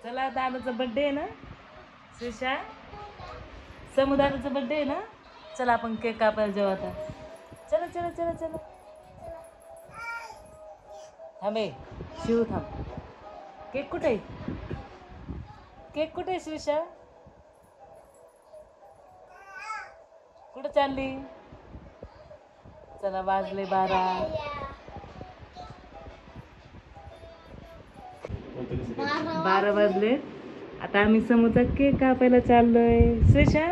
चला दादाचा बर्थडे आहे ना श्रीषा, समुदायाचा बर्थडे आहे ना. चला आपण केक कापायला जाऊ आता. चला चला चला चला. थांबे शिव थांब. केक कुठे आहे? केक कुठे आहे श्रीषा? कुठं चालली? चला वाजले 12. बारा वाजले. आता आम्ही समोरचा केक कापायला चाललोय. श्रीषा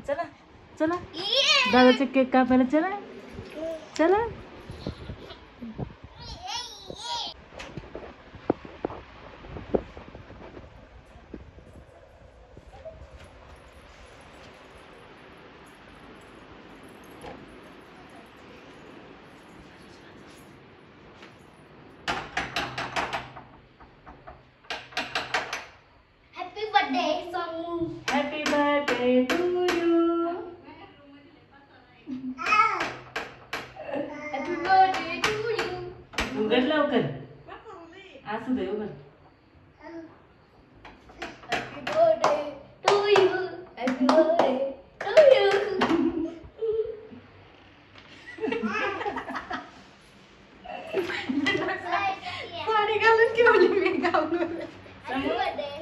चला चला दादाचा केक कापायला चला चला. Happy birthday to you. Happy birthday to you. उघड लवकर. असू दे उघड. Happy birthday to you. Happy birthday to you. Sari घालून ठेवली मी गाऊन. Happy birthday.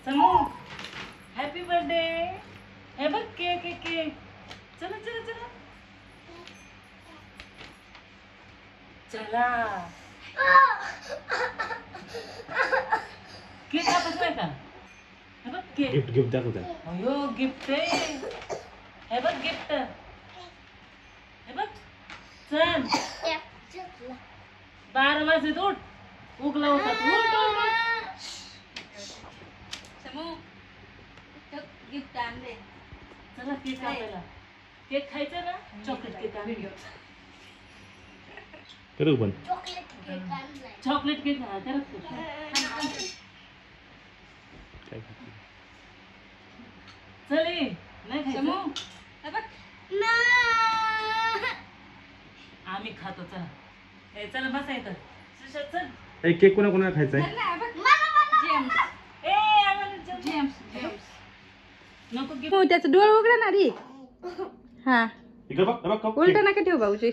समू हॅपी बर्थडे. हे बघ केक केक केक. चला चला चला चला. केक कापत नाही का? हे बघ केक. गिफ्ट गिफ्ट दाखव त्याला. अयो गिफ्ट आहे. हे बघ गिफ्ट. हे बघ चल 12 वाजत उठ. उगला होता उठ उठ उठ. समू गिफ्ट आणले. चला केक कापायला. केक खायचा ना. चॉकलेट केक आणून. करू पण Chocolate cake आणलाय. चॉकलेट केक हा करत काय खाते? चल ये. नाही समू खायचं. हे बघ. आम्ही खातो चला. ए चला बसायचं. श्रीषा चल. ए केक कोणा कोणाला खायचा आहे? हे बघ. जेम्स ए आम्हाला जेव- जेम्स जेम्स. नको गिफ्ट. हो त्याचं डोळ उघडा ना रे. हा इकडे बघ बघ बघ. उलट नका ठेव भाऊजी.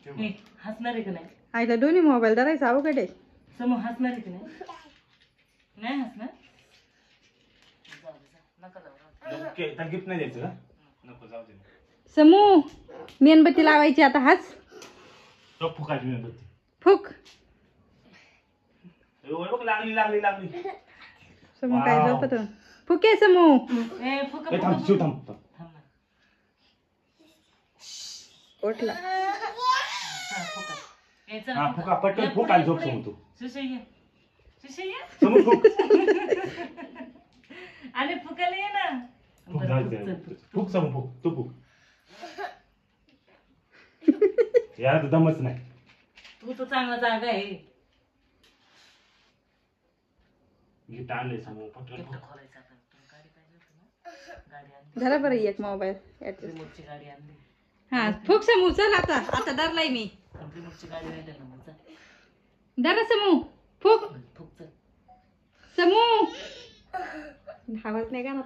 ए हसणार आहे का नाही? आईला दोन्ही मोबाईल धरायचा अवघड आहे. समूह हसणार आहे की नाही? नाही हसणार. जाऊ दे, जा. नका जाऊ राहू दे. ओके त्याला गिफ्ट नाही द्यायचं का? नको जाऊ दे. समू मेणबत्ती लावायची आता. हाच तो फुकायची मेणबत्ती. फुक. ओय बघ लागली लागली लागली. समू काय वाव. झोपत फुके समू. ए फुका ए फुका थांब शिव फुका. थांब. थांब ना. उठला. चला, फुका. ए चला हा फुका पटकन या फुक पुढे, आणि झोप पुढे. समोर तू. श्रीषा ये. श्रीषा ये. समोर फुक. आणि फुकायला ये ना. फुक बरं, जायचं. चल, फुक. फुक समोर फुक. तू फुक. यार तर दमच नाही. तू तर चांगला जागा आहे. गिफ्ट आणले समोर पटकन गिफ्ट फुक. खोलायचं आपण. तुला गाडी पाहिजे होती ना? गाडी आणली. धरा बरं एक मोबाईल. रिमोटची गाडी आणली. हा फुक समू. चल आता आता धरलाय मी. रिमोटची गाडी राहिली ना मग. चल. धरा समू. फुक फुक चल. समू. आवाज नाही का ना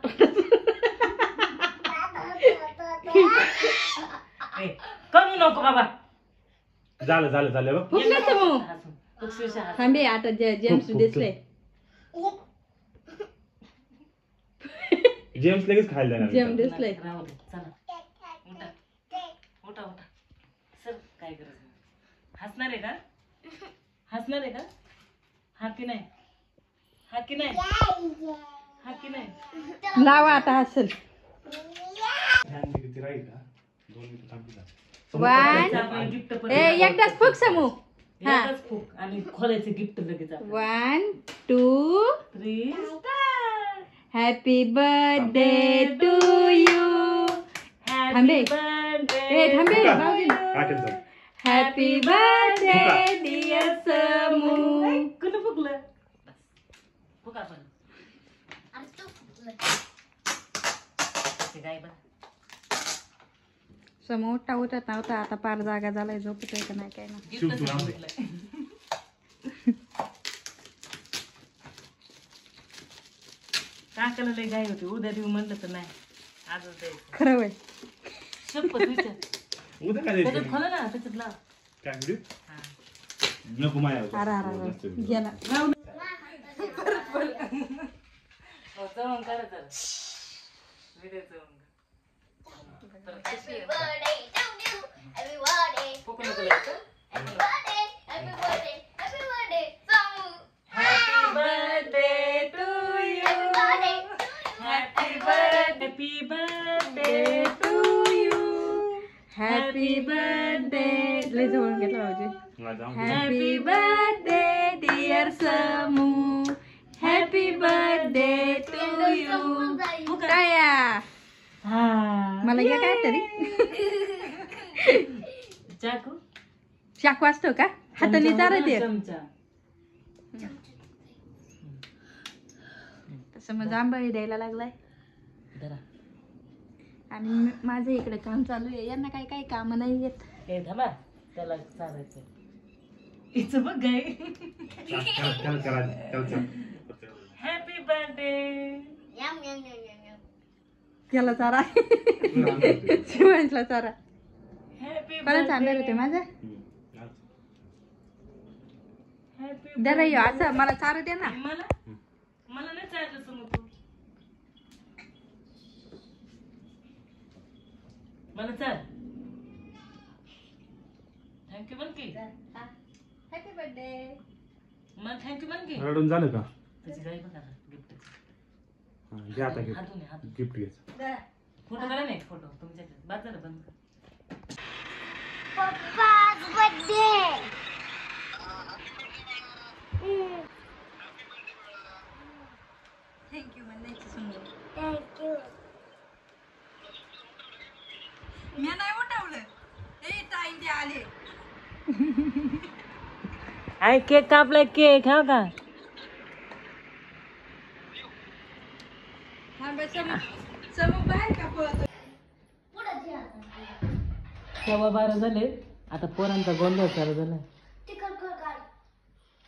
ए कमी नको बाबा. झालं झालं झालं बघ. फुक ना समू. हसून. फुक श्रीषा हसून. थांबे आता जेम्स फुक, फुक, दिसले. जेम्स लगेच खायला देणार. जेम दिसले. राहू दे चला. उठा उठा उठा. सर काय गरज नाही. हसणार आहे का? हसणार आहे का? हा की नाही? हा की नाही? हा की नाही? लावा आता हसल. ध्यान दे किती राहील का? 2 मिनिटं थांब तिला. वन. आपण गिफ्ट पण ए एकदाच फुक समू. हा. एकच फुक आणि खोलायचं गिफ्ट लगेच आपण. 1 2 3 हॅपी बर्थडे टू यू. थांबे. ए थांबे. काटेल जाऊ. हॅपी बर्थडे डिअर समू. कुठं फुकलं? बस. फुक आपण. ते काय बघ. समोर उठत नव्हता. आता पार जागा झालाय. झोपतोय का नाही काय ना. शिव, तू गिफ्ट राहू दे. सांगितलंय. काकाला लय घाई होती, उद्या देऊ म्हणलं तर नाही, आजच द्यायचं. खरं वय. शपथ विचार. उद्या काय त्याच्यात द्यायचं? खोला ना, त्याच्यात लाव. काय म्हणजे? हा. नको माया घे ना. हो, जवळ करा जरा. व्हिडिओ जवळ कर. परत कशी आहे? फुकू नको लावायचं. Happy birthday to you. Happy birthday to you. Happy birthday. लय जवळ घेतला भाऊजी. Happy birthday dear Samu. Happy birthday to you. काया हा. मला घ्या काय तरी. चाकू चाकू असतो का हाताने चारा दे. चमचा. तसं मग जांभळी द्यायला लागलाय. धरा. आणि माझं इकडे काम चालू आहे. यांना काही काही काम नाही येत. हे थांबा, त्याला चालायचं. इथं बघ गाय. Happy birthday. त्याला चारा. शिवांशला चारा. हॅपी परत आणणार होते माझं. हॅपी दर असं मला चारा दे ना. मला मला नाही चाललं समोर तू. मला चाल. थँक्यू म्हण की. Happy birthday. मला थँक्यू म्हण की. रडून झालं का? त्याची गाई बघा गिफ्ट. घ्या आता हातून हातून गिफ्ट घ्यायचं. फोटो करा नाही. फोटो तुमच्याकडे बाद झालं बंद कर. थँक्यू म्हणायचं समजून. मी नाही उठवलं. ए ताई ते आले. आई केक कापलाय. केक हा का? हा बस समोर बाहेर का पळतो. 12:15 झाले. आता पोरांचा गोंधळ चालू झाला.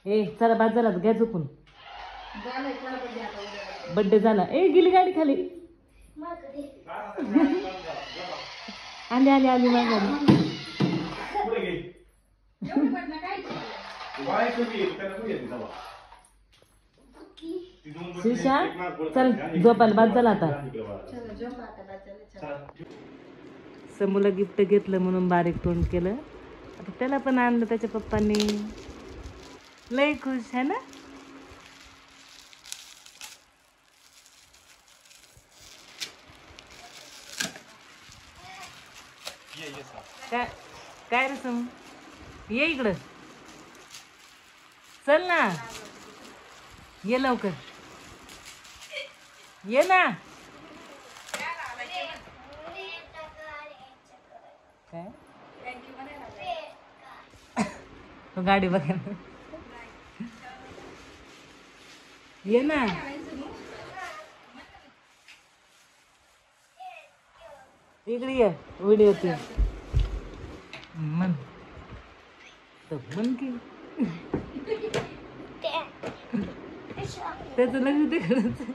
ए चला बाद झाला, घ्या झोपून. बर्थडे झाला. ए गेली गाडी खाली. आली आली आली माझी गाडी. शिशा चल झोपायला बाद झाला आता. समूला गिफ्ट घेतलं म्हणून बारीक तोंड केलं. आता त्याला पण आणलं त्याच्या पप्पांनी. लय खुश आहे ना. काय काय रे समू, ये इकडं. चल ना, ये लवकर, ये ना. काय तो गाडी बघा. ये ना. इकडे ये, व्हिडिओ ते मन तर मन की त्याचं लक्ष ते करायचं.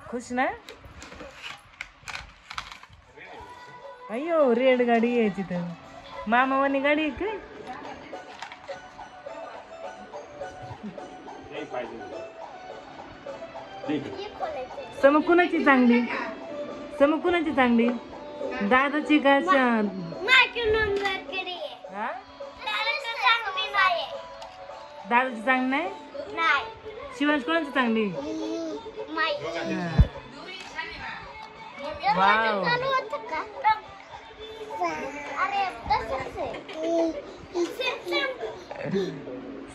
खुश ना. अयो रेड गाडी यायची तर मामावानी गाडी आहे काय. सम कुणाची चांगली, सम कुणाची चांगली, दादाची का हा? दादाची चांगली नाही. शिवांश कोणाची चांगली. वाव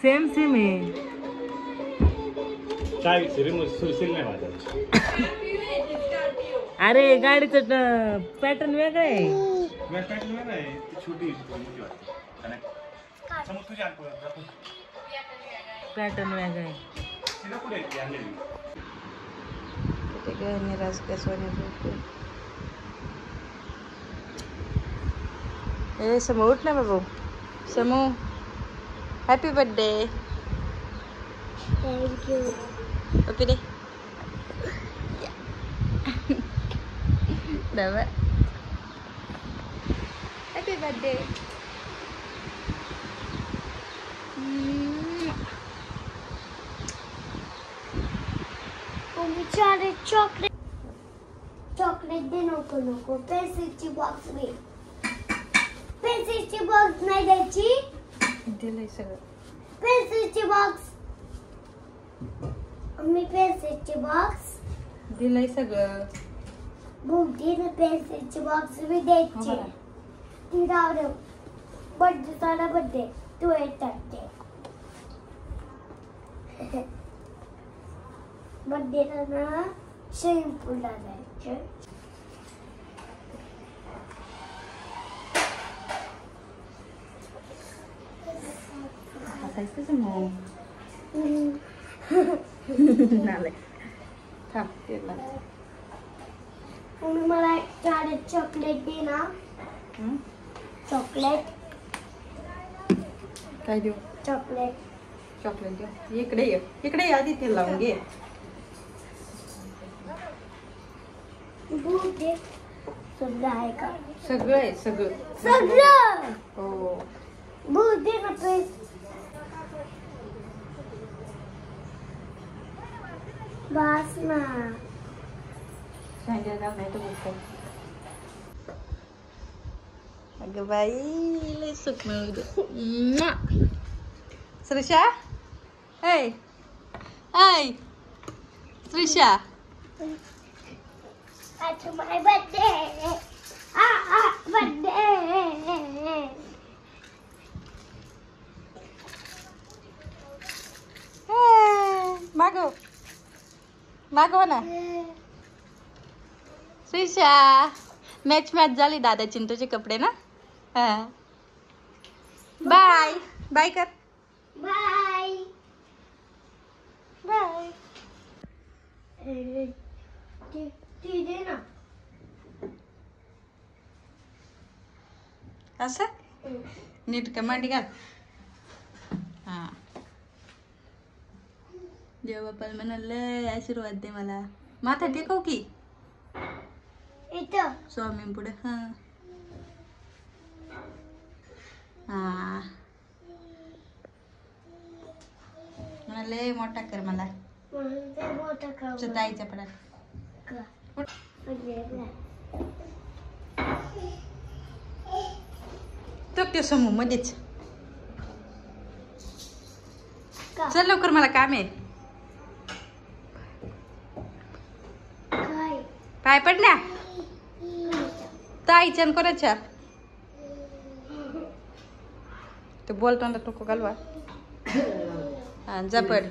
सेम सेम आहे. काय सुरशील नाही वाटत. अरे गाडीचं पॅटर्न वेगळं आहे. छोटी पॅटर्न वेगळं आहे. ए समू उठ ना बाबू. Samu happy birthday. Thank you. Okay दे. Happy birthday. चॉकलेट चॉकलेट दे. नको नको. पेन्सिलची बॉक्स दे. पेन्सिलची बॉक्स नाही द्यायची. दिलंय सगळं. पेन्सिलची बॉक्स. मी पेन्सिलची बॉक्स दिलंय सगळं. बुक दे ना. पेन्सिलची बॉक्स मी द्यायची. ती राहू दे. बर्थडे सारा बर्थडे तू येतात ते बर्थडेला ना स्विमिंग पूलला जायचं. हसायचं समू. नालाय. थांब तेला. मम्मी मला चार चॉकलेट दे ना. चॉकलेट. काय देऊ. चॉकलेट. चॉकलेट देऊ. इकडे ये. इकडे ये आधी तेल लावून घे. दूध दे. सगळं आहे का. सगळं आहे सगळं. सगळं. हो. दूध दे ना प्लीज. बस ना. सांगायला जाऊ नाही तर बोलतो. अगं बाई लय सुख मिळू. श्रीषा. ऐ ऐ Shrisha. It's my birthday. Birthday. मागव मागव ना. श्रीषा मॅच झाली दादा चिंटूचे कपडे ना. हा बाय बाय कर. Bye. बाय. ती दे ना. असं नीट का मांडी घाल. हा देव बाप्पा म्हणाल आशीर्वाद दे मला. माथा टेकव की इथं. स्वामी पुढे. हा हा म्हणाले मोठा कर मला. म्हणून ते मोठं खाऊ. दाईच्या पडात. तो ते समूह मध्येच. चल लवकर मला काम आहे. काय. पाय पड ना. ताईच्या न कोणाच्या. ते बोलतो ना टोको घालवा. हा जा पड.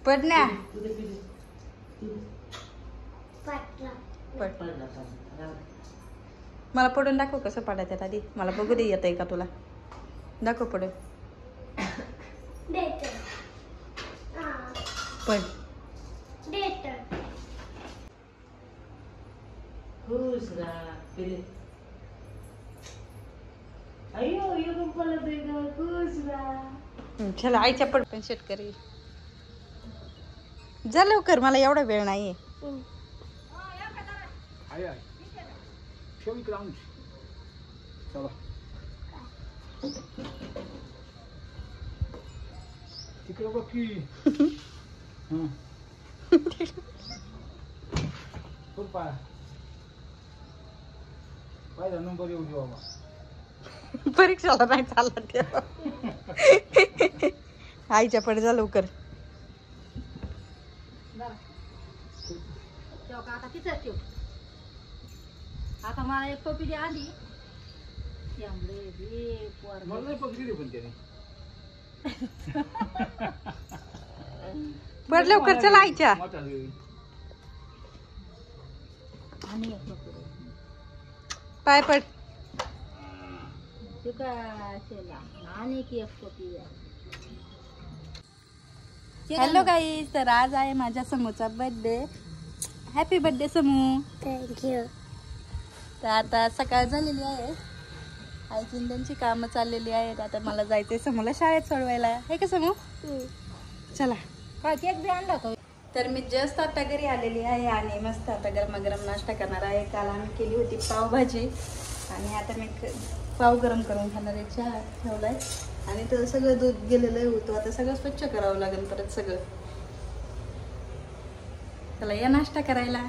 पड ना. पड. मला पडून दाखव कसं पडायचं आधी. मला बघू दे येत आहे का तुला. दाखव पडून. पड. खुश रहा. अयो यो पडत आहे का. खुश रहा. चला आईच्या पड पण शेतकरी. जा लवकर मला एवढा वेळ नाहीये. आहे आहे. ठेव इकडे आणून. चला तिकडे बघ की. हां पाय पाहिजे नंबर येऊ दे बाबा. परीक्षाला नाही चालला तेव्हा. आईच्या पड जा लवकर. आता तिथं ठेव. आता मला एक टोपी द्या आधी. मला नाही पकडली पण त्याने. पड लवकर चला आईच्या. मोठा देवी. पाय पड. आणि की एक टोपी द्या. Hello guys. तर आज आहे माझ्या समूहचा बर्थडे. हॅपी बर्थडे समू. थँक्यू. तर आता सकाळ झालेली आहे. आईची त्यांची कामं चाललेली आहेत. आता मला जायचंय समूला शाळेत सोडवायला. हे का समू? चला. काय केक बी आणला होता? तर मी जस्ट आता घरी आलेली आहे आणि मस्त आता गरमागरम नाश्ता करणार आहे. काल आम्ही केली होती पावभाजी आणि आता मी पाव गरम करून खाणार आहे. चहा ठेवलाय आणि तर सगळं दूध गेलेलं होतं. आता सगळं स्वच्छ करावं लागेल परत सगळं. चला या नाश्ता करायला.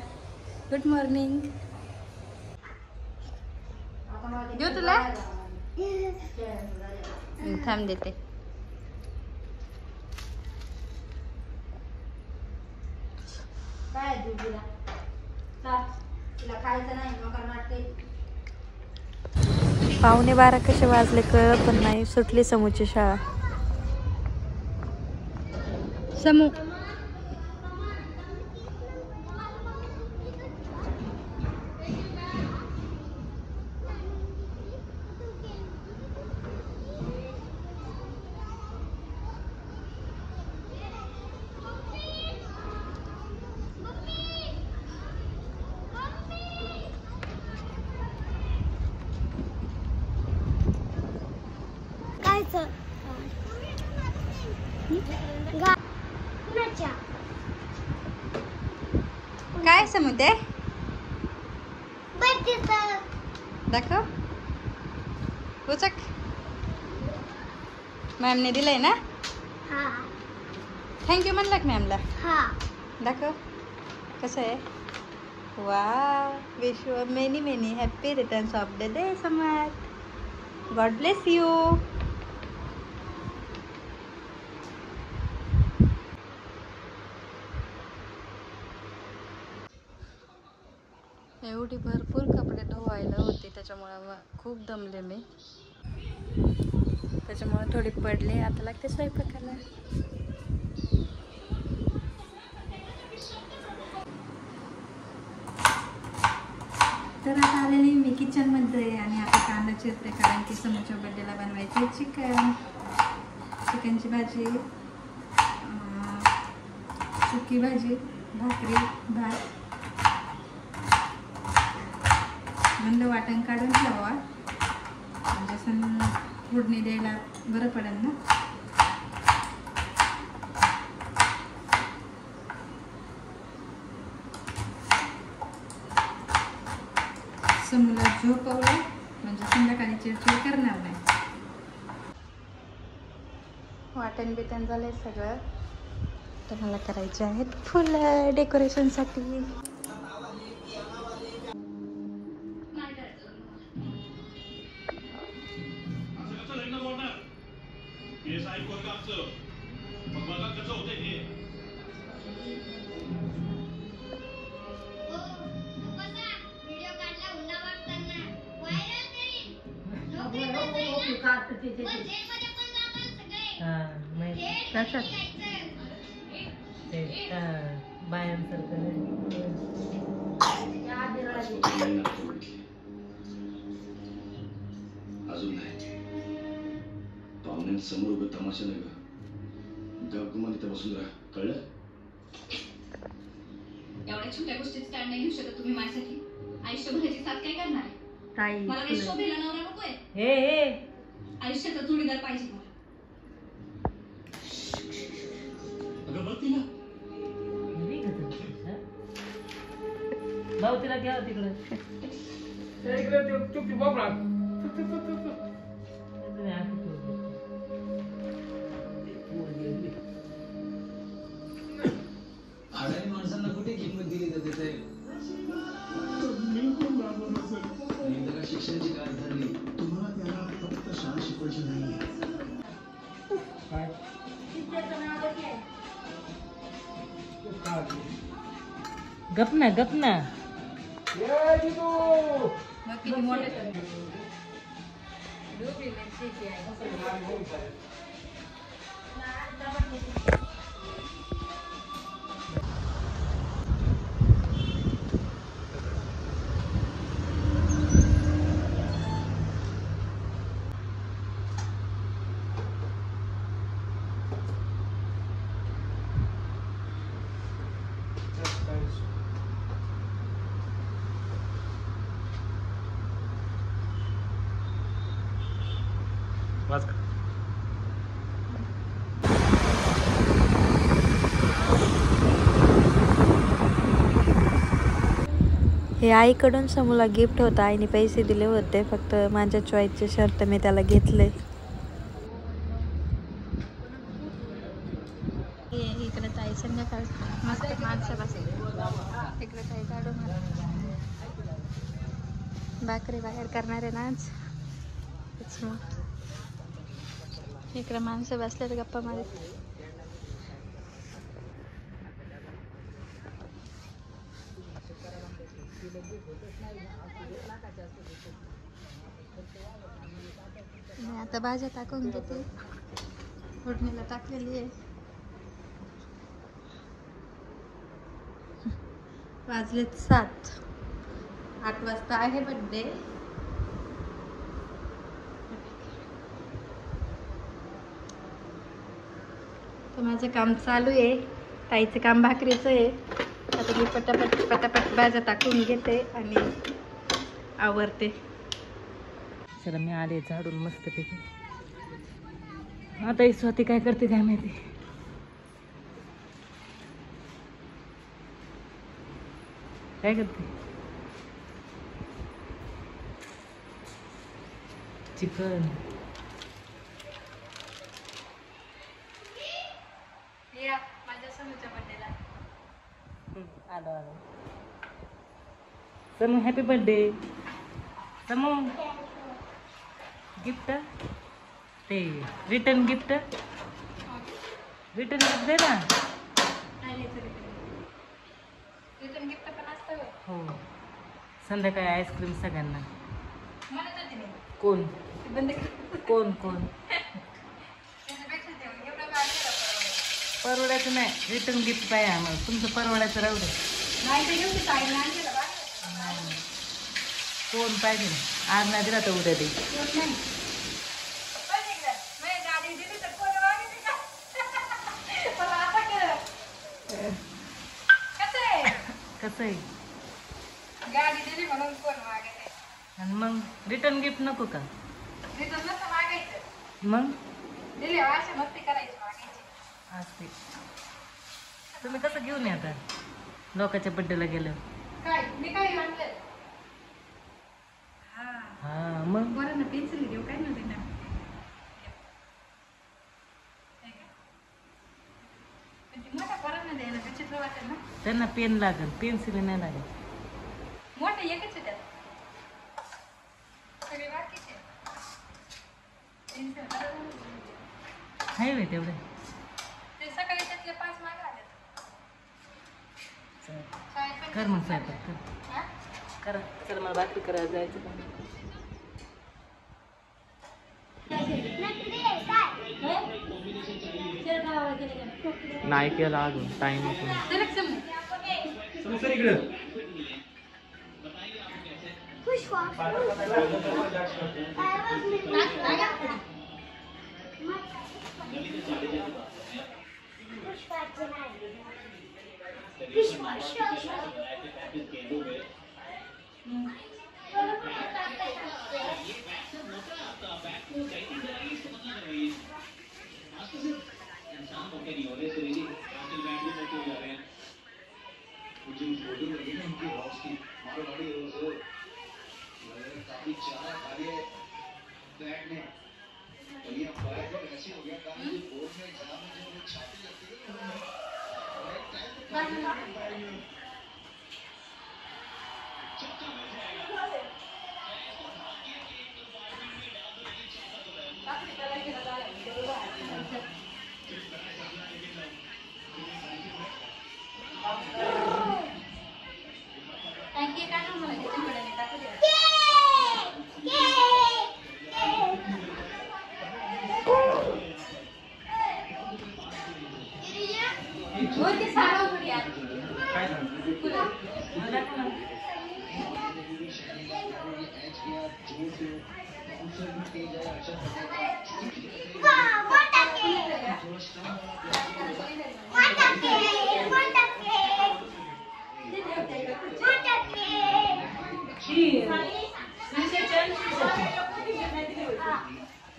Good morning. देऊ तुला? थांब देते. काय दुधीला तिला खायचं नाही मग नाटके. 11:15 कसे वाजले कळलं पण नाही. सुटली समूची शाळा. समू कायचं कुणाच्या काय समू ते बर्थडेचं दाखव. उचक. मॅमने दिलंय ना. हा थँक्यू म्हणलं का मॅमला. हा दाखव कसं आहे. वा wish you many many happy returns of the day summer. God bless you. एवढी भरपूर कपडे धुवायला होते त्याच्यामुळे खूप दमले मी. त्याच्यामुळे थोडी पडले. आता लागते स्वयंपाकाला. तर आता आलेली मी किचनमध्ये आणि आता कांदा चिरते कारण की समोरच्या बर्थडेला बनवायचे चिकनची भाजी, सुकी भाजी, भाकरी, भात. म्हणलं वाटण काढून ठेवा म्हणजे असं फोडणी द्यायला बरं पडेल ना. समूला झोपवलं म्हणजे संध्याकाळी चिडचिड करणार नाही. वाटण बिटण झालंय सगळं. तर मला करायचे आहेत फुलं डेकोरेशनसाठी. अजून नाही पाहुण्यांसमोर उभं तमाशा नाही का. गपगुमान इथे बसून राहा कळलं. एवढ्या छोट्या गोष्टीत स्टँड नाही घेऊ शकत तुम्ही माझ्यासाठी. आयुष्यभराची साथ काय करणार आहे. मला काही शोभेला नवरा नकोय. आयुष्याचा जोडीदार पाहिजे मला. अगं बघ तिला. भाऊ तिला घ्या तिकडं. अडाणी माणसांना कुठे किंमत दिली जाते साहेब. शिक्षणाची काय ठरली तुम्हाला त्याला फक्त शाळा शिकवायची नाही. गप ना हे आईकडून समूला गिफ्ट होतं. आईने पैसे दिले होते, फक्त माझ्या चॉईसचे शर्ट मी त्याला घेतले. इकडे ताई संध्याकाळ मस्त माणसं बसली. तिकडे ताई झाडू भाकरी बाहेर करणार आहे ना आज. इकडे माणसं बसल्यात गप्पा मारत. मी आता भाज्या टाकून घेते. फोडणीला टाकलेली आहे. वाजलेत 7. 8 वाजता आहे बर्थडे. तर माझं काम चालू आहे. ताईचं काम भाकरीचं आहे. आता मी पटापट भाज्या टाकून घेते आणि आवरते. चला मी आले झाडून मस्तपैकी. आता ही स्वाती काय करते काय माहिती. काय करते? चिकन. माझ्या समूच्या बर्थडेला आलो. समू हॅपी बर्थडे. समू गिफ्ट ते रिटर्न गिफ्ट दे ना. रिटर्न गिफ्ट पण असतं. हो संध्याकाळी आईस्क्रीम सगळ्यांना. म्हणत होते मी कोण बंद कोण त्याच्यापेक्षा एवढं काय परवडायचं नाही. रिटर्न गिफ्ट पाहिजे आम्हाला. तुमचं परवडायचं राहू दे. नाही ते घेऊन ताई नाही कोण पाहिजे ना. आज नाही दिला तर उद्या दे. गाडी दिली तर कोण मागितली का? पण आता कसं आहे गाडी दिली म्हणून कोण मागितली. आणि मग रिटर्न गिफ्ट नको का? रिटर्न नसतं मागायचं. मग दिली अशी मस्ती करायची मागायची. असते. तुम्ही कसं घेऊन येता लोकांच्या बड्डेला गेलं? काय मी काय आणलं. हा मग बरं ना पेन्सिल घेऊ काय नव्हते ना. मोठ्या पोरांना द्यायला विचित्र वाटेल ना. त्यांना पेन लागेल, पेन्सिल नाही लागेल. मोठे एकच आहे त्यात. सगळे बाकीचे पेन्सिल आहे वे तेवढे. ते सकाळी त्यातले 5 मागे आले. कर मग स्वयंपाक कर. करा चल मला भाकरी करायला जायचं का? नाही केला अजून टाइम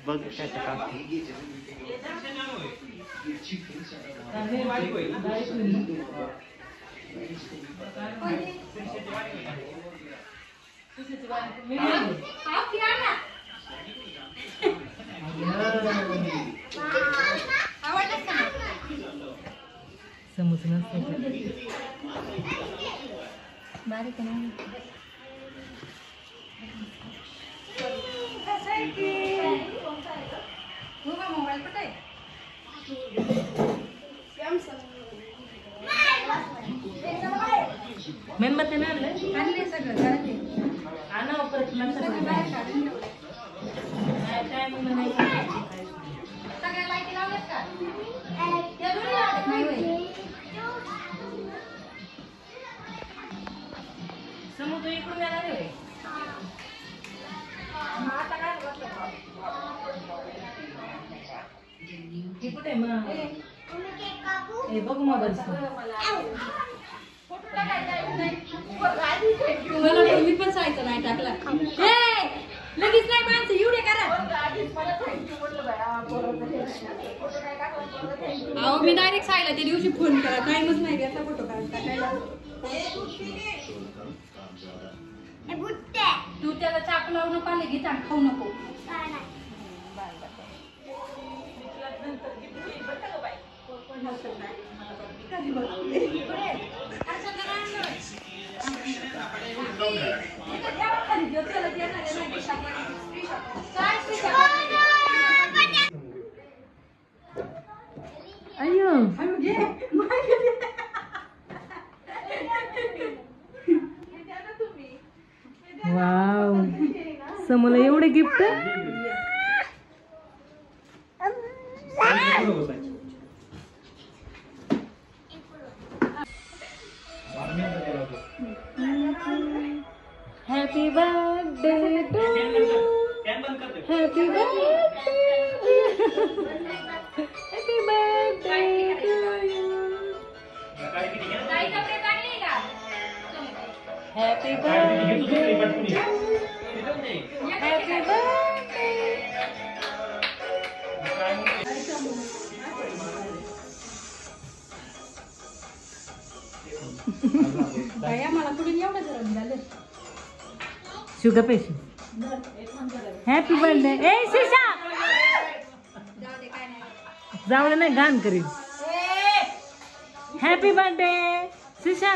बघ त्याच्या काकी. समोसा नसतो बारीक नाही मोबाईल कुठे आहे? मेणबत्ती नाही आणलं आणले सगळं घरात आहे. आणा परत लक्षात सगळं बाहेर काढून ठेवलंय. काय म्हणलं नाही सगळ्या लाईटी लावल्यात का? त्या दोन्ही लावल्यात नाही होय. समोर तू इकडून येणार आहे हे कुठे मग हे बघू मोबाईल तुम्हाला तुम्ही पण सायचं नाही टाकला लगेच नाही माणसं एवढे करा. अहो मी डायरेक्ट सायला त्या दिवशी फोन करा टाइमच नाही घेतला फोटो टाकायला. तू त्याला चाकू लावू नको आले घे चाक खाऊ नको. अय्यो वाव समोला एवढे gift happy birthday to happy birthday happy birthday to you happy birthday happy birthday बाया मला कुठून एवढं गरम झालं. शुगर पेशी हॅपी बर्थडे ए शिशा जाऊ दे नाही गाण करील हॅपी बर्थडे शिशा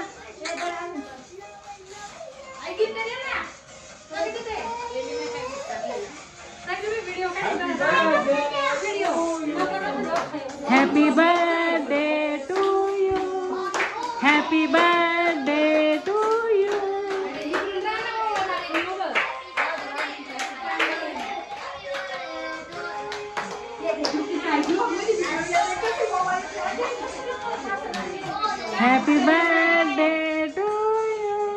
happy birthday to you happy birthday to you happy birthday to you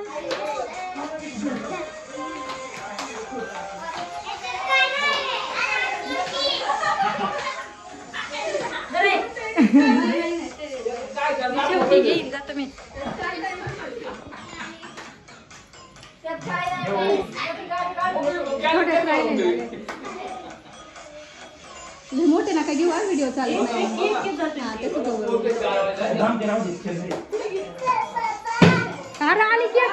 शेवटी घेईन जातो मी. मोठे नका घेऊ व्हिडिओ चालू आली केक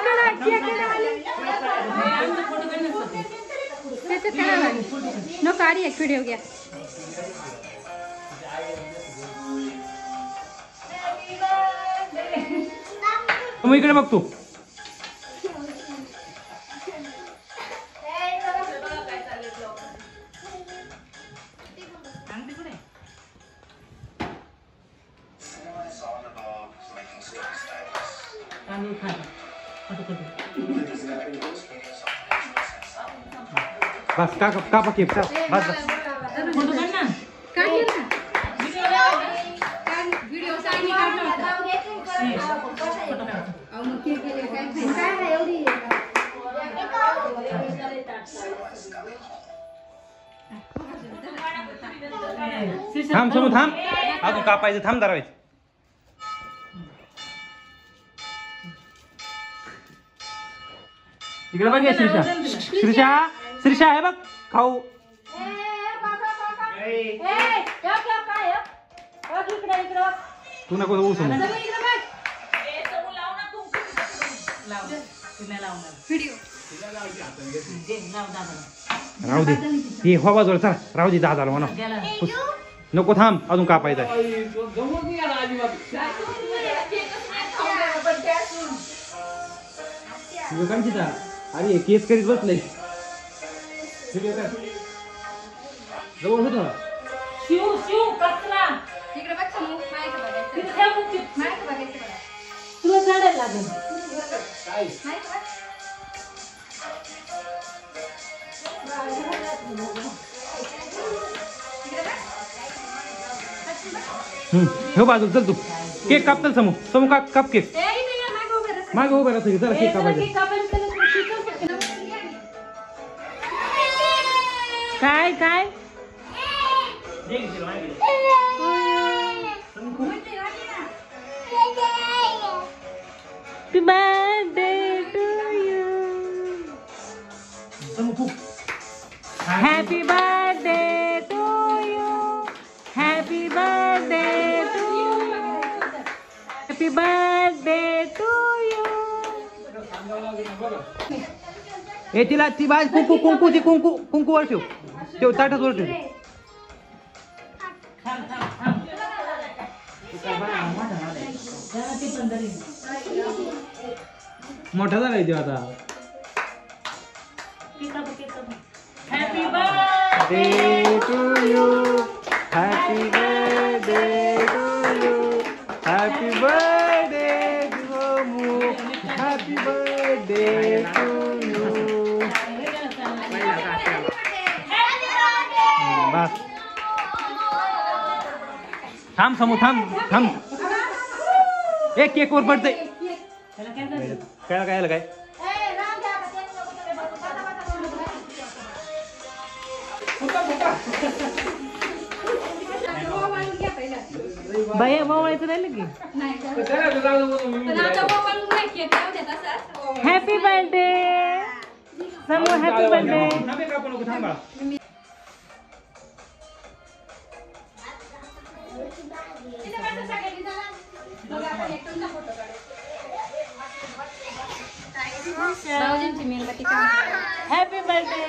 नको आली एक व्हिडिओ घ्या. मग इकडे बघ तू तांदूळ खा बस कापा केक बस बस फोटो काढ ना व्हिडिओ थांब समोर थांब अजून कापायचं थांब धरायचं इकडे बघ श्रीषा श्रीषा श्रीषा आहे बघ खाऊ तू नको जाऊ समोर. व्हिडिओ राहू दे हे हो बाजूला चला राहू दे दादाला म्हणा नको थांब अजून कापायचं आहे. जमून नाही आला अजिबात. व्हिडिओ काढ तिचा. अरे केस करीत बसले. व्हिडिओ काढ जवळ होतो ना. शिव शिव कचरा इकडे बघ समोर माहिती बघायचं तिथे ठेव मग ते. माहिती बघायचं बघा. तुला काढायला लागेल. काय माहिती बघ. हो बाजूला चल तू केक काप चल समोर समोर काप केक ए, इथे ये, मागं उभं राहा. मागे उभं राहतो चला केक कापायचं. काय काय Happy birthday to you. Happy birthday to you. Happy birthday to you. Happy birthday to you. ए तिला ती बाज कुंकू कुंकू ती कुंकू कुंकू वर ठेव ठेव ताटात वर ठेव. मोठा झालाय तो आता. Happy birthday to you. Happy birthday to you. Happy birthday to you. Happy birthday to you. बस थांब समोर थांब थांब. एक केक वर पडतंय. काय काय काय बाया मावळायचं राहिलं की हॅपी बर्थडे समोर हॅपी बर्थडे. थांबा भाऊजींची मेणबत्ती काम. Happy birthday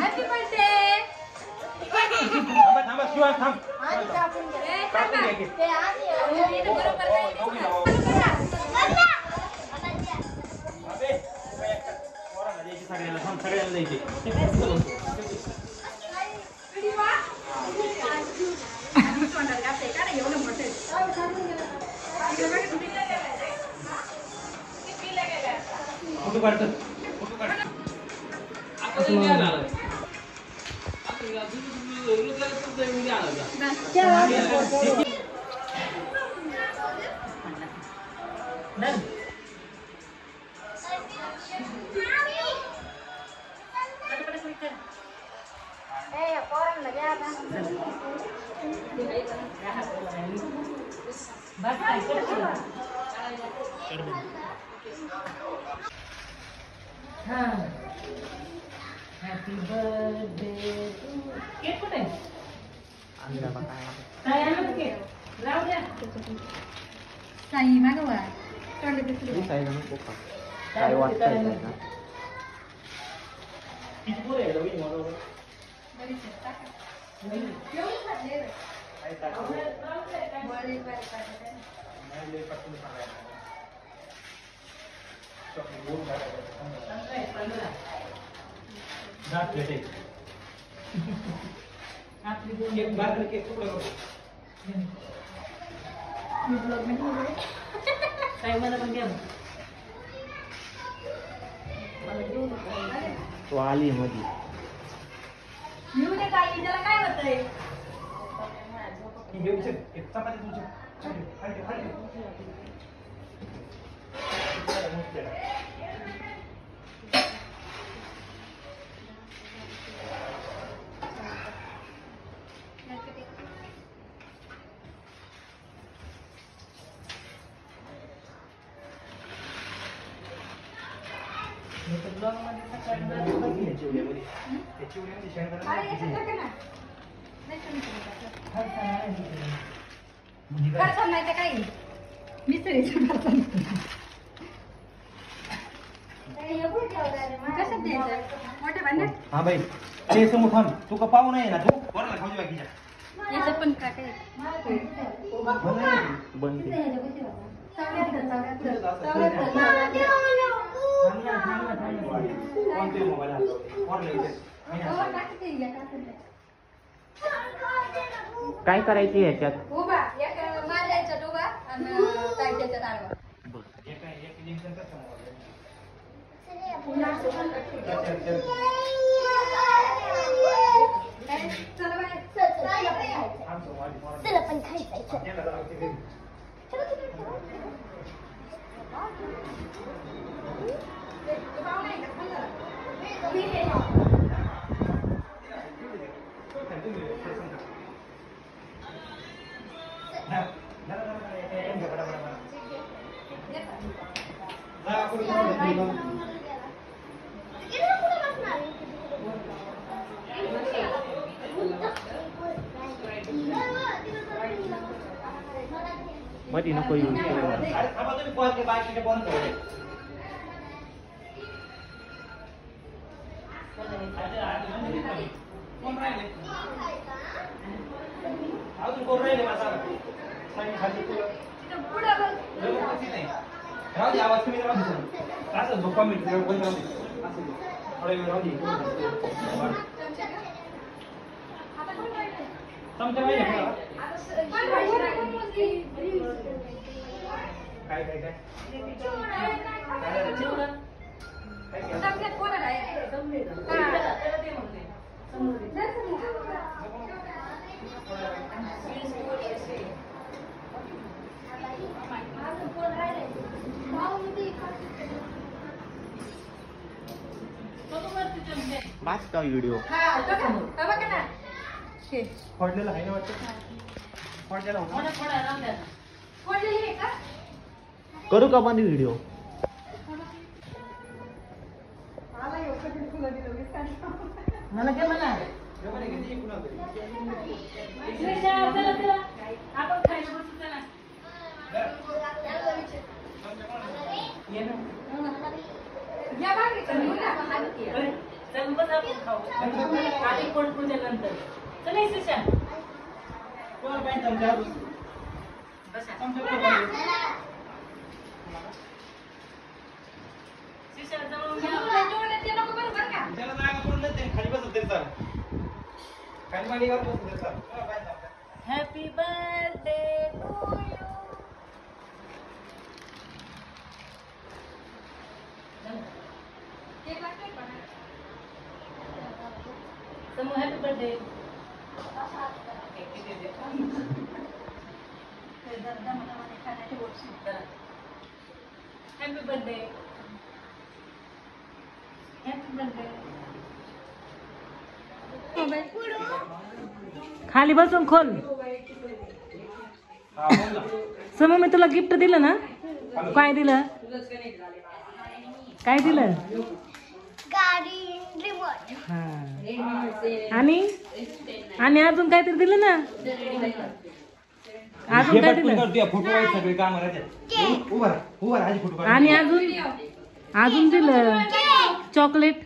happy birthday. थांबा शिवाय थांब. बरोबर नाही. सगळ्यांना द्यायचे. फोटो काढतो फोटो काढ. हॅपी बर्थडे केक कुठे काय आणलं केक राहू द्या. साई मागवा तोंड दिसलं. काय वाटतंय काय मला पण घ्या. तो आली मध्ये येऊ दे ताई, त्याला काय होतंय. अरे याच्यात टाका ना. नाही खर्च नाही तर काही मिसळीचं खर्च कशात द्यायचं मोठ्या भांड्यात. हा बाई ते समोर थांब तू का पाहू नाही ना तू वरला खाऊ बाकीच्या याचं पण काटे बंद काय करायची ह्याच्यात उभा एक माझ्या ह्याच्यात उभा आणि ताईच्या ह्याच्यात आडवा. चला बाहेर. चला पण खायचं. मध्ये नको येऊ अजून कोण राहिले राहू दे आवाज कमी राहू दे असं धोका मिळतो राहू दे असं थोडा वेळ राहू दे चमचा पाहिजे काय काय काय बास का व्हिडिओ फोडलेला आहे ना वाटतं फोडलेला होता करू का बंद व्हिडिओ मला काय म्हणा आपण खायला बसू चला चल बस आपण खाऊ आधी पोट पूजेनंतर चल शिशा कोण पाहिजे चमचा शिशा जवळ त्याला जागा पडलं ते खाली बसत तरी चाल खाली मांडीवर बसत तरी चाल हॅपी बर्थडे टू यू समूह happy birthday happy birthday happy birthday खाली बसून खोल समूह मी तुला गिफ्ट दिलं ना काय दिलं काय दिलं गाडी रिमोट. हा आणि अजून काहीतरी दिलं ना अजून काय दिलं फोटो सगळे काम राहतात उभा राहा फोटो आणि अजून दिलं चॉकलेट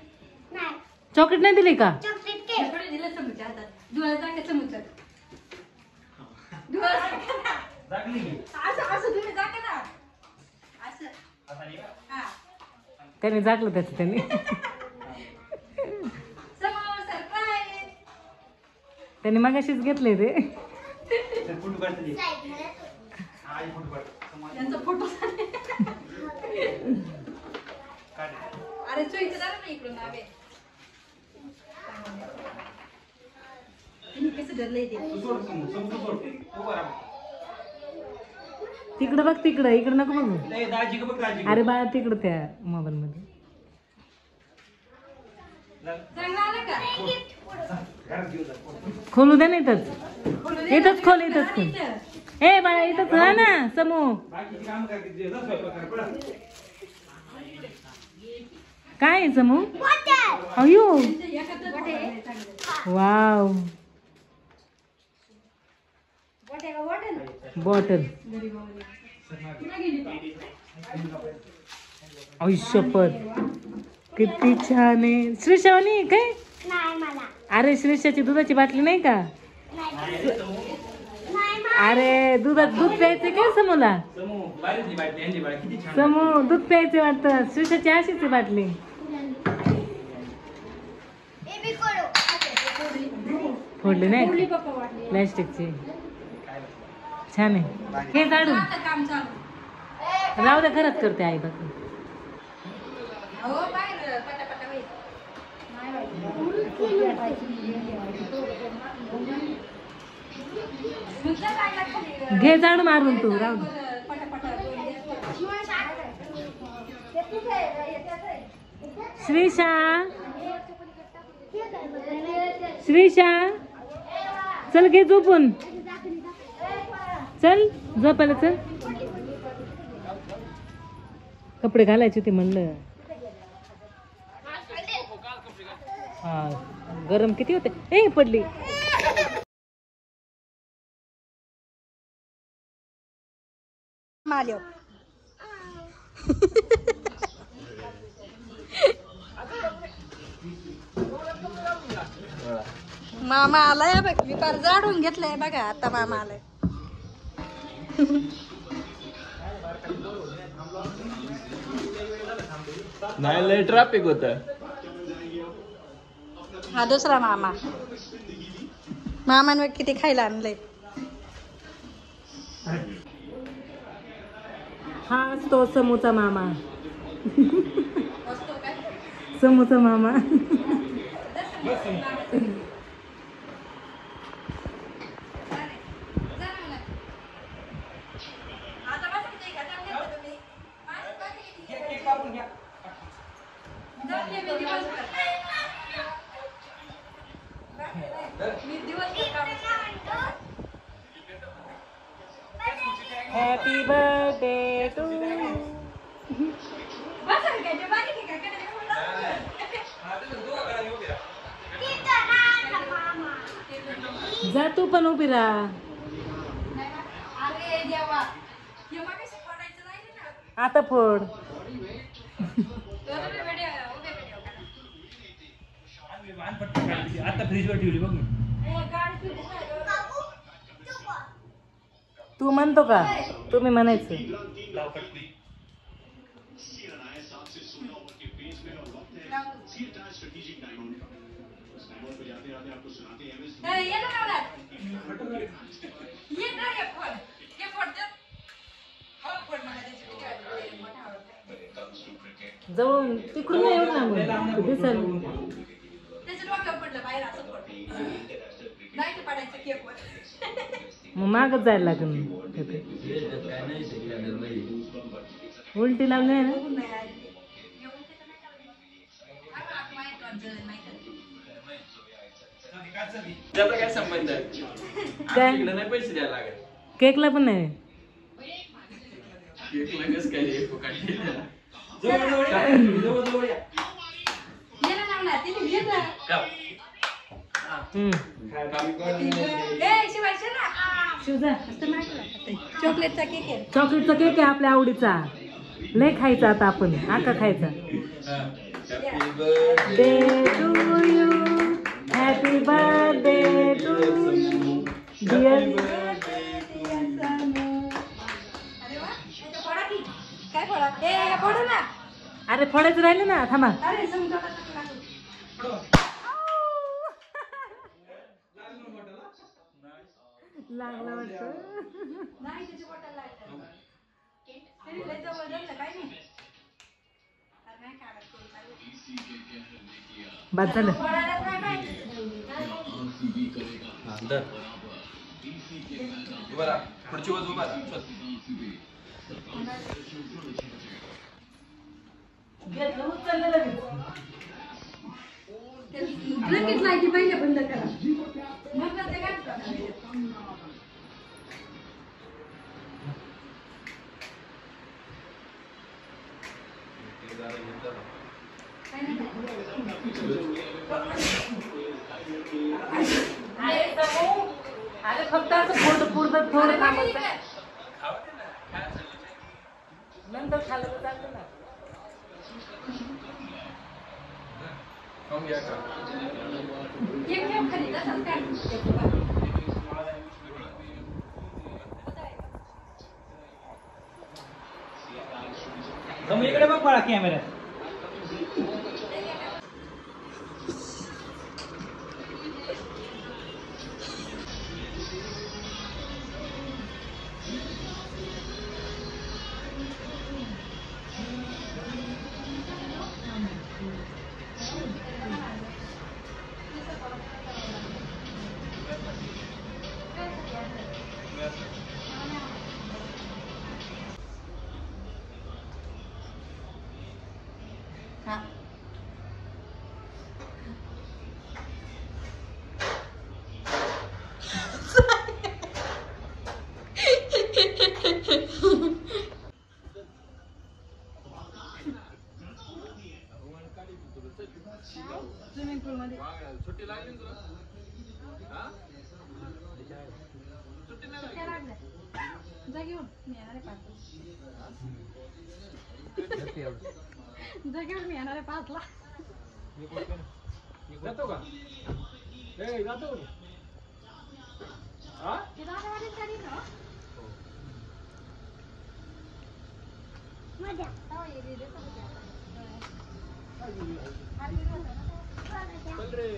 चॉकलेट नाही दिली का चॉकलेट केक. त्याने जागलं त्याचं त्याने त्याने मागाशीच घेतले ते फोटो काढते फोटो अरे चोईचं झालं ना इकडून नावे कसं धरलंय तिकडं बघ तिकडं इकडं नको बघू दाजी का बघ दाजी अरे बाळा तिकडं त्या मोबाईल मध्ये चांगलं आलं का खोलू दे ना इथंच खोल इथंच खोल ए बाळा इथंच हा ना समूह बाकीची काम करते काय आहे समू? अयो वाव बॉटल आयुष्यपत किती छान आहे. श्रीशावनी काय? नाही मला. अरे श्रीशाची दुधाची बाटली नाही का? नाही अरे दूध प्यायचे काय समूला? समू दूध प्यायचे वाटतं. श्रीशाची अशीच आहे बाटली. फोडली नाही प्लॅस्टिकची. छान आहे. हे काढून राहू द्या घरात करते आई बघ. घे झाड मारून तू राहू दे. श्रीशा श्रीशा चल घे झोपून. चल झोपायला चल. कपडे घालायचे होते म्हणलं. हा गरम किती होते. ए पडली. माल्यो मामा आलाय बघ. मी फार जाडून घेतलंय बघा आता. मामा आलाय. नाही लय ट्रॅफिक होत. हा दुसरा मामा. मामाने किती खायला आणलंय. हा तो समूचा मामा. समूचा मामा. Happy birthday to. जा तू पण उभी राहा. आता फोड. आता फ्रीजवर ठेवली बघ. तू म्हणतो का? तुम्ही म्हणायचं. जवळून तिकडून नाही एवढं लांबून दिसेल. मग मागच जायला लागेल. उलटी लावली आहे ना. त्याचा काय संबंध आहे? काय? आपल्याला नाही पैसे द्यायला लागत. केकला पण नाही. केकला कसं काय हे फुकट? चॉकलेटचा केक आहे. चॉकलेटचा केक आहे आपल्या आवडीचा. लय खायचा आता आपण. आका खायचा. Day to you. Happy birthday to you dear. काय फोडा? हे फोडू ना. अरे फोडायचं राहिलं ना. थांबा. अरे लागला वाटतं. नाही त्याची बॉटल लागते. लय जवळ जातं काय नाही. अरे नाही काढत कोण काय. बाद झालं. पुढची वजू लगेच लाईटी पहिले बंद करा. मग ते काय अरे फक्त असं पुढं थोडं थांबत नंतर खाल्लं तर चालतं ना. इकडे बघ पळा कॅमेऱ्यात. हा स्विमिंग पूल मध्ये जा घेऊन मी येणार आहे 5 जा घेऊन मी येणार आहे 5 ला. जातो का ए जातो हा चल रे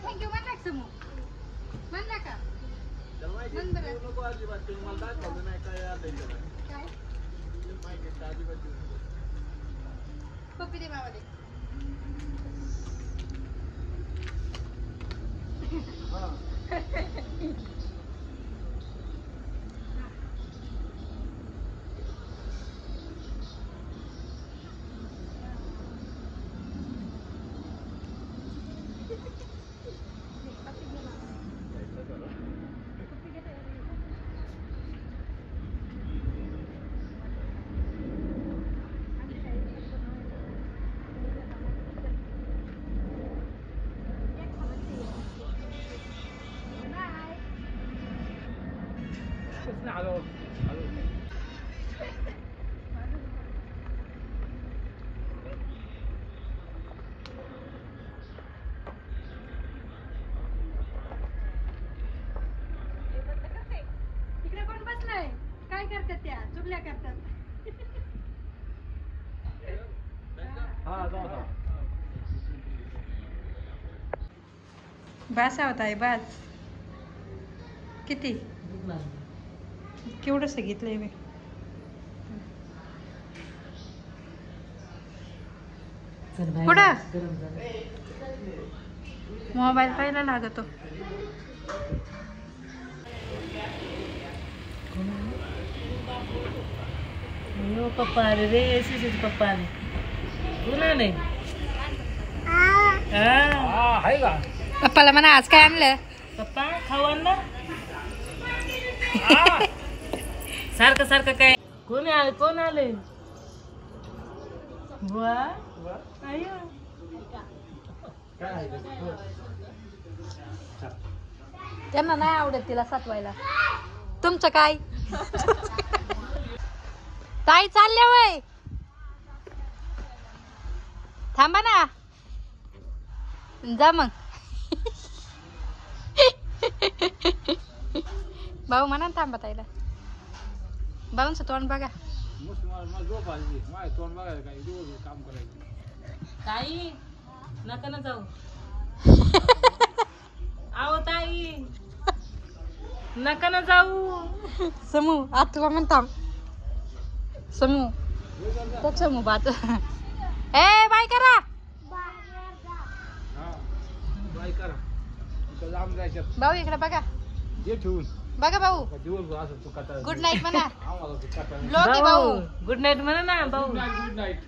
थँक्यू म्हणला समू म्हणला का म्हण बरं. नको अजिबात ते मला दाखवलं नाही काय आता काय माहिती अजिबात पप्पी दे मावा दे. हॅलो तिकडे कोण बसलाय काय करतात त्या चुगल्या करतात. हा जाऊ बास होत आहे बास किती केवढं सांगितलंय मी. कुठं मोबाईल पाहिला लागतो. पप्पा आले रे शिशीचे पप्पा आले. कोण आले? आहे का पप्पाला म्हणा आज काय आणलं. पप्पा खाऊ आण ना. सारखं सारखं काय कोण आले कोण आले. वा आयो त्यांना नाही आवडत तिला सातवायला. तुमचं काय ताई चालल्या वय थांबा ना जा मग. भाऊ म्हणा थांबा ताईला. भाऊंचं तोंड बघा. मला झोप आली माझ्या तोंड बघायला काही दिवस काम करायचं. ताई नका ना जाऊ. आहो ताई नका ना जाऊ. समू आज तुला म्हणता समू तो समू बात ए बाय करा. हा बाय करा इथं लांब जायच्यात भाऊ इकडे बघा जे ठेवून बघा भाऊ. दिवस असं तू कटा गुड नाईट म्हणा. आम्हाला तू कटा ब्लॉग आहे भाऊ. गुड नाईट म्हणा ना भाऊ. गुड नाईट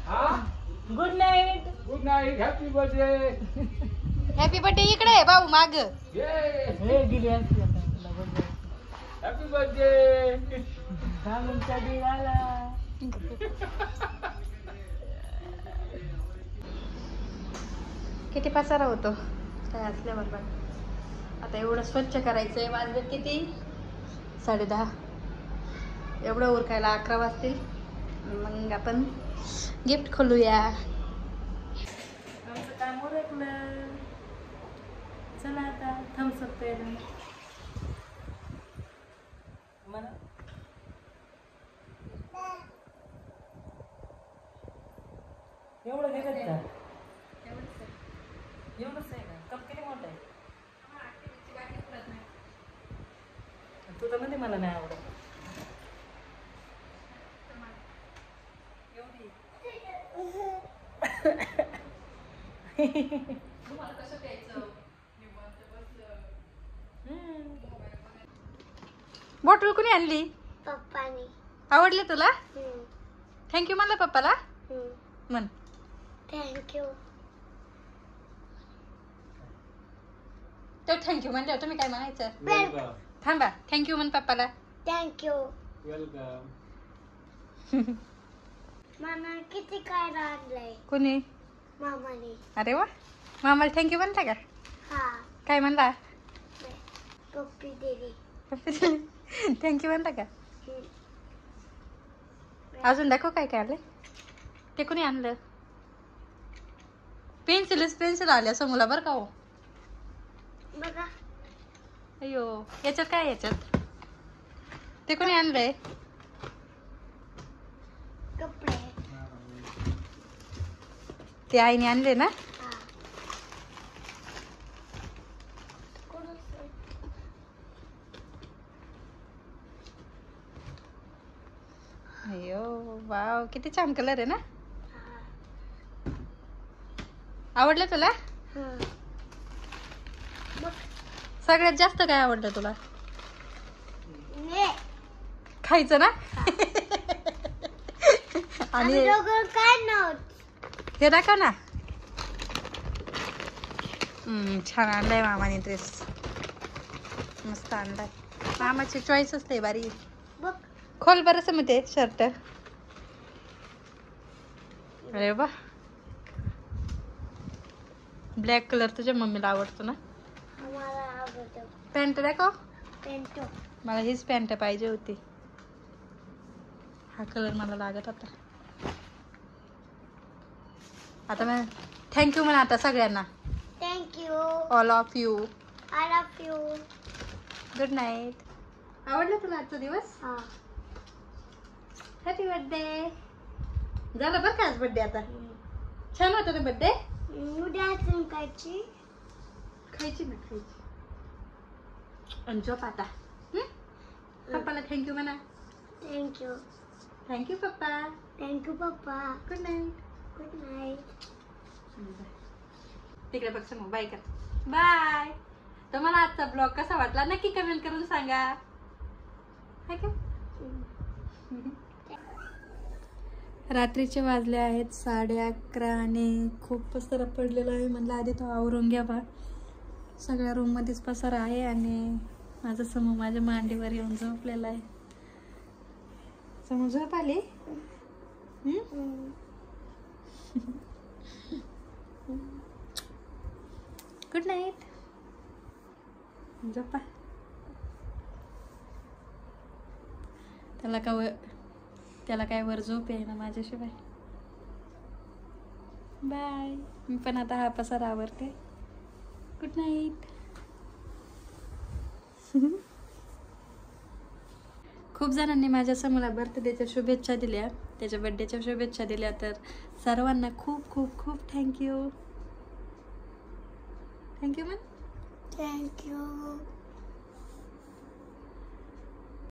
हा good night. Good night happy birthday happy birthday इकडे आहे भाऊ माग. हे गेली असती आता तुला बर्थडे. हॅपी बर्थडे घालूनचा दिवाला. किती पसारा होतो काय असल्यावर पण. आता एवढं स्वच्छ करायचं आहे. वाजले किती 10:30. एवढं उरकायला 11 वाजतील. मग आपण गिफ्ट खोलूया. आमचं काम उरकलं. चला आता थम्सअप प्यायला. मला एवढं घेतात का? एवढंच आहे का? कप किती मोठं आहे? तू तर म्हणते मला नाही आवडत. बॉटल कोणी आणली? पप्पानी. आवडली तुला? थँक्यू म्हणलं पप्पाला म्हण. थँक्यू. तो थँक्यू म्हणल्यावर तुम्ही काय म्हणायचं? वेलकम. थांबा. थँक्यू म्हण पप्पाला. थँक्यू. वेलकम. मला किती काय आणलंय कोणी? मामाने. अरे वा. मामाला थँक्यू म्हणता का? हा. काय म्हणला? पप्पी दिली. थँक्यू म्हणता का? अजून दाखव काय काय आलंय ते. कोणी आणलं? पेन्सिल आल्या समोला बरं का हो. बघा. अयो याच्यात काय? याच्यात ते कोणी आणलंय? कपडे. ते आईने आणले ना? हा. अयो वाव किती छान कलर आहे ना. आवडलं तुला? सगळ्यात जास्त काय आवडलं तुला? खायचं ना. आणि काय नव्हतं. हे दाखव ना. छान आणलाय मामाने ड्रेस. मस्त आणलाय. मामाची चॉईसच लय भारी. बघ. खोल बरंच मग ते शर्ट. अरे वा. ब्लॅक कलर तुझ्या मम्मीला आवडतो ना. मला आवडतो. पॅन्ट दाखव. पॅन्ट. मला हीच पॅन्ट पाहिजे होती. हा कलर मला लागत होता. आता मग थँक्यू म्हणा आता सगळ्यांना. Thank you. All of you. I love you. Good night. आवडलं तुला आजचा दिवस? हा. Happy birthday. झालं बरं का आज बर्थडे आता. छान होता ना बर्थडे. उद्या अजून खायची. खायची ना खायची. आणि झोप आता. पप्पाला थँक्यू म्हणा. थँक्यू. थँक्यू पप्पा. थँक्यू पप्पा. Good night. Good night. तिकडे बघ मग बाय कर. बाय. तुम्हाला आजचा ब्लॉग कसा वाटला नक्की कमेंट करून सांगा. हाय का? रात्रीचे वाजले आहेत 11:30 आणि खूप पसारा पडलेला आहे. म्हणलं आधी तो आवरून घ्या बा. सगळ्या रूममध्येच पसारा आहे आणि माझं समूह माझ्या मांडीवर येऊन झोपलेला आहे. समूह झोप आली. Good night. झोपा. त्याला काय वर झोप आहे ना माझ्याशिवाय. बाय. मी पण आता हा पसारा आवरते. Good night. खूप जणांनी माझ्या समोर बर्थडेच्या शुभेच्छा दिल्या, त्याच्या बर्थडेच्या शुभेच्छा दिल्या. तर सर्वांना खूप खूप खूप थँक्यू. Thank you ma'am. थँक्यू.